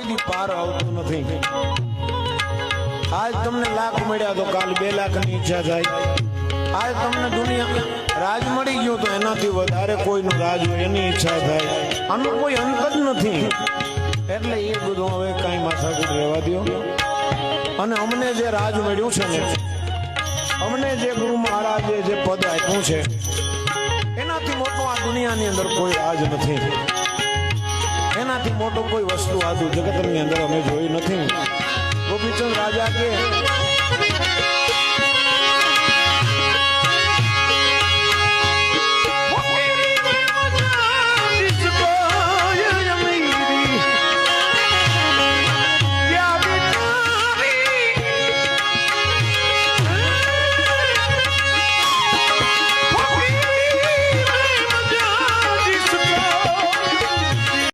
કોઈ દી પાર આવતું નથી. આજ તમને લાખ મળ્યા તો કાલ 2 લાખની ઈચ્છા થાય. આજ તમને દુનિયા રાજ મળી ગયું તો એનાથી વધારે કોઈનું રાજ હોય એની ઈચ્છા થાય. આનું કોઈ અંત જ નથી. એટલે એ બધું હવે કાંઈ માથાકૂટ રહેવા દો. અને અમને જે રાજ મળ્યું છે ને, અમને જે ગુરુ મહારાજે જે પદ આપ્યું છે એનાથી મોટો આ દુનિયાની અંદર કોઈ રાજ નથી. એનાથી મોટો કોઈ વસ્તુ આ જગતની અંદર અમે જોઈ નથી. ગોપીચંદ રાજા કે